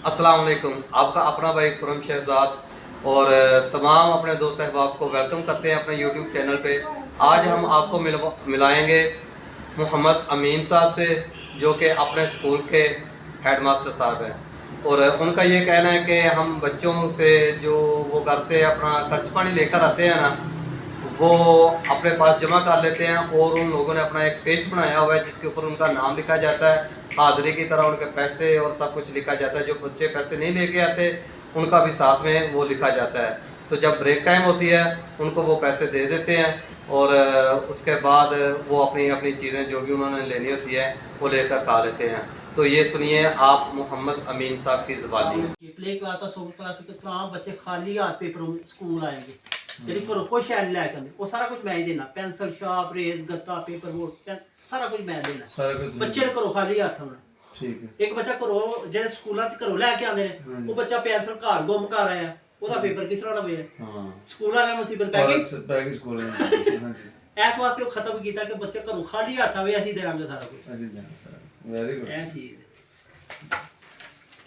अस्सलाम वालेकुम। आपका अपना भाई खुरम शहजाद और तमाम अपने दोस्त अहबाब को वेलकम करते हैं अपने यूट्यूब चैनल पे। आज हम आपको मिलाएंगे मोहम्मद अमीन साहब से, जो कि अपने स्कूल के हेडमास्टर साहब हैं। और उनका ये कहना है कि हम बच्चों से जो वो घर से अपना खर्च पानी लेकर आते हैं ना, वो अपने पास जमा कर लेते हैं और उन लोगों ने अपना एक पेज बनाया हुआ है जिसके ऊपर उनका नाम लिखा जाता है, हाजिरी की तरह उनके पैसे और सब कुछ लिखा जाता है। जो बच्चे पैसे नहीं लेके आते उनका भी साथ में वो लिखा जाता है। तो जब ब्रेक टाइम होती है उनको वो पैसे दे देते हैं और उसके बाद वो अपनी अपनी चीज़ें जो भी उन्होंने लेनी होती है वो लेकर खा लेते हैं। तो ये सुनिए आप मोहम्मद अमीन साहब की ज़बानी। प्ले क्लास का सोल क्लास तक तमाम बच्चे खाली हाथ पेपर स्कूल आएंगे, यदि घरों कुछ शैल लैके आते, वो सारा कुछ मैं ही देना, पेंसिल शार्प रेज गत्ता पेपर बोर्ड सारा कुछ मैं देना। बच्चे घरों खाली हाथ होना। ठीक है। एक बच्चा घरों जो स्कूलों घरों लैके आते हैं, वो बच्चा पेंसिल घर गुम कर आया, ਉਹਦਾ पेपर किस तरह लवे स्कूल वाले मुसीबत पै गई स्कूल इस वास्ते वो खत्म किया कि बच्चे घरों खाली हाथ आवे, ਅਸੀਂ ਦੇਵਾਂਗੇ ਸਾਰਾ ਕੁਝ। ਅਸੀਂ ਦੇਣਾ ਸਾਰਾ। Very good. ਇਹ ਚੀਜ਼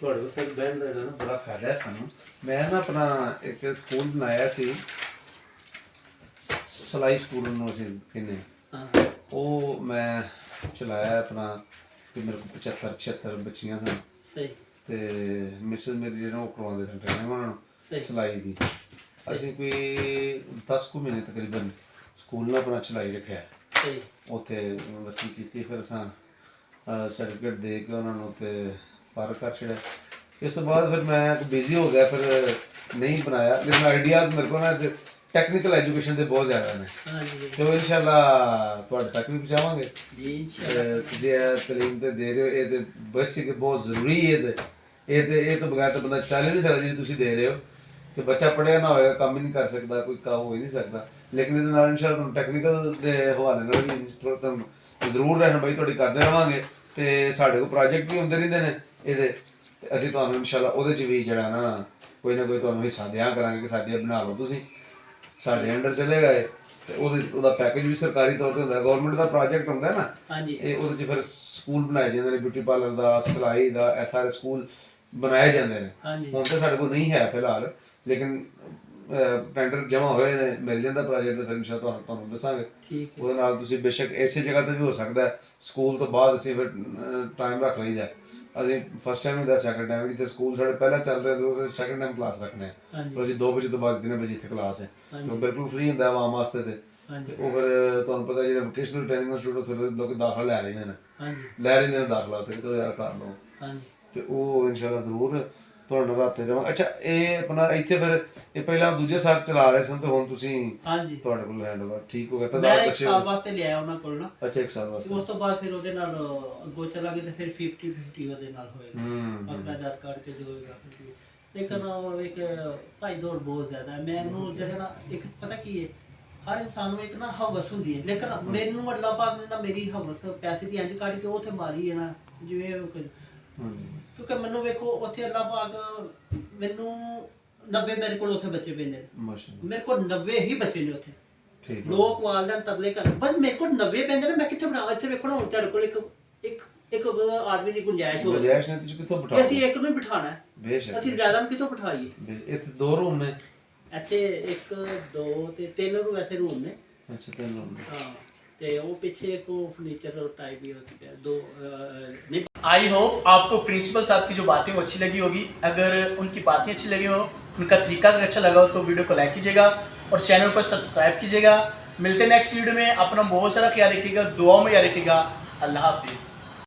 ਤੁਹਾਡੇ ਕੋਲ ਸਰ ਬੈਂਡ ਦਾ ਨਾ ਬੜਾ ਫਾਇਦਾ ਹੈ ਸਾਨੂੰ। ਮੈਂ ਨਾ ਆਪਣਾ ਇੱਕ ਸਕੂਲ ਬਣਾਇਆ ਸੀ, ਸਲਾਈ ਸਕੂਲ ਨੂੰ ਅਸੀਂ ਕਿੰਨੇ ਉਹ ਮੈਂ ਚਲਾਇਆ ਆਪਣਾ, ਤੇ ਮੇਰੇ ਕੋਲ 75-76 ਬੱਚੀਆਂ ਸਨ। ਸਹੀ। ਤੇ ਮਿਸਿਸ ਮੇਰੀ ਜਿਹੜਾ ਉਹ ਕਰਵਾਉਂਦੇ ਸਨ ਟ੍ਰੇਨਿੰਗ ਉਹਨਾਂ ਨੂੰ ਸਿਲਾਈ ਦੀ। ਅਸੀਂ ਕੋਈ 10 ਕੁ ਮਹੀਨੇ ਤਕਰੀਬਨ ਸਕੂਲ ਨਾਲ ਆਪਣਾ ਚਲਾਈ ਰੱਖਿਆ। ਸਹੀ। ਉੱਥੇ ਬੱਚੀ ਕੀਤੀ, ਫਿਰ ਅਸਾਂ ਸਰਟੀਫਿਕੇਟ ਦੇ ਕੇ ਉਹਨਾਂ ਨੂੰ ਤੇ ਫਾਰਗ ਕਰ ਛੱਡਿਆ। ਇਸ ਤੋਂ ਬਾਅਦ ਫਿਰ ਮੈਂ ਬਿਜ਼ੀ ਹੋ ਗਿਆ, ਫਿਰ ਨਹੀਂ ਬਣਾਇਆ। ਲੇਕਿਨ ਆਈਡੀਆਜ਼ ਮੇਰੇ ਕੋਲ ਨਾ ਟੈਕਨੀਕਲ ਐਜੂਕੇਸ਼ਨ ਦੇ ਬਹੁਤ ਜ਼ਿਆਦਾ ਨੇ, ਤੇ ਉਹ ਇਨਸ਼ਾਅੱਲਾ ਤੁਹਾਡੇ ਤੱਕ ਵੀ ਪਹੁੰਚਾਵਾਂਗੇ ਜੀ। ਇਨਸ਼ਾਅੱਲਾ ਤੁਸੀਂ ਇਹ ਤਾਲੀਮ ਤੇ ਦੇ ਰਹੇ ਹੋ, ਇਹ ਤੇ ਬੇਸਿਕ ਬਹੁਤ ਜ਼ਰੂਰੀ ਹੈ। ਇਹ ਤੋਂ ਬਗੈਰ ਤਾਂ ਬੰਦਾ ਚੱਲ ਹੀ ਨਹੀਂ ਸਕਦਾ। ਜਿਹੜੀ ਤੁਸੀਂ ਦੇ ਰਹੇ ਹੋ ਕਿ ਬੱਚਾ ਪੜ੍ਹਿਆ ਨਾ ਹੋਏਗਾ, ਕੰਮ ਹੀ ਨਹੀਂ ਕਰ ਸਕਦਾ, ਕੋਈ ਕੰਮ ਹੋ ਹੀ ਨਹੀਂ ਸਕਦਾ। ਲੇਕਿਨ ਇਹਦੇ ਨਾਲ ਇਨਸ਼ਾਅੱਲਾ ਤੁਹਾਨੂੰ ਟੈਕਨੀਕਲ ਦੇ ਹਵਾਲੇ ਨਾਲ ਵੀ ਤੁਹਾਨੂੰ ਜ਼ਰੂਰ ਰਹਿਨੁਮਾਈ ਤੁਹਾਡੀ ਕਰਦੇ ਰਹਾਂਗੇ। ਤੇ ਸਾਡੇ ਕੋਲ ਪ੍ਰੋਜੈਕਟ ਵੀ ਹੁੰਦੇ ਰਹਿੰਦੇ ਨੇ ਇਹਦੇ, ਤੇ ਅਸੀਂ ਤੁਹਾਨੂੰ ਇਨਸ਼ਾਅੱਲਾ ਉਹਦੇ 'ਚ ਵੀ ਜਿਹੜਾ ਨਾ ਕੋਈ ਕੋਈ ਹਿੱਸਾ ਦਿਆ ਕਰਾਂਗੇ ਕਿ ਸਾਡੇ ਬਣਾ ਲਓ, ਤੁਸੀਂ ਸਾਡੇ ਅੰਡਰ ਚਲੇ ਗਏ। ਤੇ ਉਹਦਾ ਪੈਕੇਜ ਵੀ ਸਰਕਾਰੀ ਤੌਰ ਤੇ ਹੁੰਦਾ, ਗਵਰਨਮੈਂਟ ਦਾ ਪ੍ਰੋਜੈਕਟ ਹੁੰਦਾ ਨਾ, ਇਹ ਉਹਦੇ 'ਚ ਫਿਰ ਸਕੂਲ ਬਣਾਏ ਜਾਂਦੇ ਨੇ, ਬਿਊਟੀ ਪਾਰਲਰ ਦਾ, ਸਿਲਾਈ ਦਾ, ਇਹ ਸਾਰੇ ਸਕੂਲ ਬਣਾਏ ਜਾਂਦੇ ਨੇ। ਹੁਣ ਤਾਂ ਸਾਡੇ ਕੋਲ ਨਹੀਂ ਹੈ ਫਿਲਹਾਲ, ਲੇਕਿਨ ਟੈਂਡਰ ਜਮ੍ਹਾਂ ਹੋਏ ਨੇ, ਮਿਲ ਜਾਂਦਾ ਪ੍ਰੋਜੈਕਟ, ਫਿਰ ਇਨਸ਼ਾਅੱਲਾ ਤੁਹਾਨੂੰ ਦੱਸਾਂਗੇ। ਉਹਦੇ ਨਾਲ ਤੁਸੀਂ ਬੇਸ਼ੱਕ ਇਸੇ ਜਗ੍ਹਾ ਤੇ ਵੀ ਹੋ ਸਕਦਾ। ਸਕੂਲ ਤੋਂ ਬਾਅਦ ਅਸੀਂ ਫਿਰ ਟਾਈਮ ਰੱਖ ਲਈਦਾ, ਅਸੀਂ ਫਸਟ ਟਾਈਮ ਹੁੰਦਾ, ਸੈਕੰਡ ਟਾਈਮ। ਜਿੱਥੇ ਸਕੂਲ ਸਾਡੇ ਪਹਿਲਾਂ ਚੱਲ ਰਿਹਾ ਤੇ ਸੈਕੰਡ ਟਾਈਮ ਕਲਾਸ ਰੱਖਣੇ ਆ, ਪਰ ਅਸੀਂ 2 ਵਜੇ ਤੋਂ ਬਾਅਦ 3 ਵਜੇ ਇੱਥੇ ਕਲਾਸ ਹੈ, ਉਹ ਬਿਲਕੁਲ ਫ੍ਰੀ ਹੁੰਦਾ ਆਵਾਮ ਵਾਸਤੇ। ਤੇ ਉਹ ਫਿਰ ਤੁਹਾਨੂੰ ਪਤਾ ਜਿਹੜੇ ਵੋਕੇਸ਼ਨਲ ਟ੍ਰੇਨਿੰਗ ਇੰਸਟੀਟਿਊਟ ਫਿਰ ਲੋਕ ਦਾਖਲਾ ਲੈ ਲੈਂਦੇ ਨੇ ਦਾਖਲਾ, ਤੇ ਕਿਤੋਂ ਯਾਰ ਕਰ ਲਓ। ਤੇ ਉਹ ਇਨਸ਼ਾਅੱਲਾ ਜ਼ਰੂਰ ਤੁਹਾਡੇ ਨਾਲ ਰਾਤੇ ਜਾਵਾਂ। ਅੱਛਾ, ਇਹ ਆਪਣਾ ਇੱਥੇ ਫਿਰ ਇਹ ਪਹਿਲਾਂ ਦੂਜੇ ਸਾਲ ਚਲਾ ਰਹੇ ਸਨ, ਤੇ ਹੁਣ ਤੁਸੀਂ ਤੁਹਾਡੇ ਕੋਲ ਹੈਂਡਓਵਰ ਠੀਕ ਹੋ ਗਿਆ ਤਾਂ? ਮੈਂ 1 ਸਾਲ ਵਾਸਤੇ ਲਿਆ ਉਹਨਾਂ ਕੋਲ ਨਾ। ਅੱਛਾ, 1 ਸਾਲ ਵਾਸਤੇ। ਉਸ ਤੋਂ ਬਾਅਦ ਫਿਰ ਉਹਦੇ ਨਾਲ ਅੱਗੋਂ ਚਲਾ ਗਿਆ, ਤੇ ਫਿਰ 50-50 ਉਹਦੇ ਨਾਲ ਹੋਏਗਾ, ਅਖਰਾਜਾਤ ਕੱਢ ਕੇ ਜੋ ਹੋਏਗਾ। ਲੇਕਿਨ ਉਹ ਇੱਕ ਭਾਈ ਦੌੜ ਬਹੁਤ ਜ਼ਿਆਦਾ ਹੈ ਮੈਨੂੰ, ਜਿਹੜਾ ਨਾ ਇੱਕ ਪਤਾ ਕੀ ਹੈ, ਹਰ ਇਨਸਾਨ ਨੂੰ ਇੱਕ ਨਾ ਹਵਸ ਹੁੰਦੀ ਹੈ। ਲੇਕਿਨ ਮੈਨੂੰ ਅੱਲਾਹ ਪਾਕ ਨੇ ਨਾ ਮੇਰੀ ਹਵਸ ਪੈਸੇ ਦੀ ਇੰਝ ਕੱਢ ਕੇ ਉੱਥੇ ਮਾਰੀ ਹੈ ਨਾ, ਜਿਵੇਂ ਕਿਉਂਕਿ ਮੈਨੂੰ ਵੇਖੋ ਉੱਥੇ ਅੱਲਾਹ ਪਾਕ ਮੈਨੂੰ 90 ਮੇਰੇ ਕੋਲ ਉੱਥੇ ਬੱਚੇ ਪੈਂਦੇ ਨੇ, ਮੇਰੇ ਕੋਲ 90 ਹੀ ਬੱਚੇ ਨੇ ਉੱਥੇ। ਲੋਕ ਵਾਲਦਨ ਤਰਲੇ ਕਰ, ਬਸ ਮੇਰੇ ਕੋਲ 90 ਪੈਂਦੇ ਨੇ, ਮੈਂ ਕਿੱਥੇ ਬਣਾਵਾਂ? ਇੱਥੇ ਵੇਖੋ ਨਾ ਹੁਣ ਤੁਹਾਡੇ ਕੋਲ ਇੱਕ ਆਦਮੀ ਦੀ ਗੁੰਜਾਇਸ਼ ਹੋ, ਗੁੰਜਾਇਸ਼ ਨਹੀਂ, ਤੁਸੀਂ ਕਿੱਥੋਂ ਬਿਠਾਓ? ਅਸੀਂ ਇੱਕ ਨੂੰ ਬਿਠਾਣਾ ਹੈ, ਬੇਸ਼ੱਕ ਅਸੀਂ ਜ਼ਿਆਦਾ ਨੂੰ ਕਿੱਥੋਂ ਬਿਠਾਈਏ? ਇੱਥੇ 2 ਰੂਮ ਨੇ, ਇੱਥੇ 1 2 ਤੇ 3 रूम ऐसे रूम ने। अच्छा, 3 रूम ने। हाँ, ते वो पीछे को फर्नीचर टाइप भी होती है 2 नहीं। आई होप आपको प्रिंसिपल साहब की जो बातें वो अच्छी लगी होगी। अगर उनकी बातें अच्छी लगी हो, उनका तरीका अगर अच्छा लगा हो, तो वीडियो को लाइक कीजिएगा और चैनल को सब्सक्राइब कीजिएगा। मिलते हैं नेक्स्ट वीडियो में। अपना बहुत सारा ख्याल रखिएगा, दुआओं में याद रखिएगा। अल्लाह हाफिज़।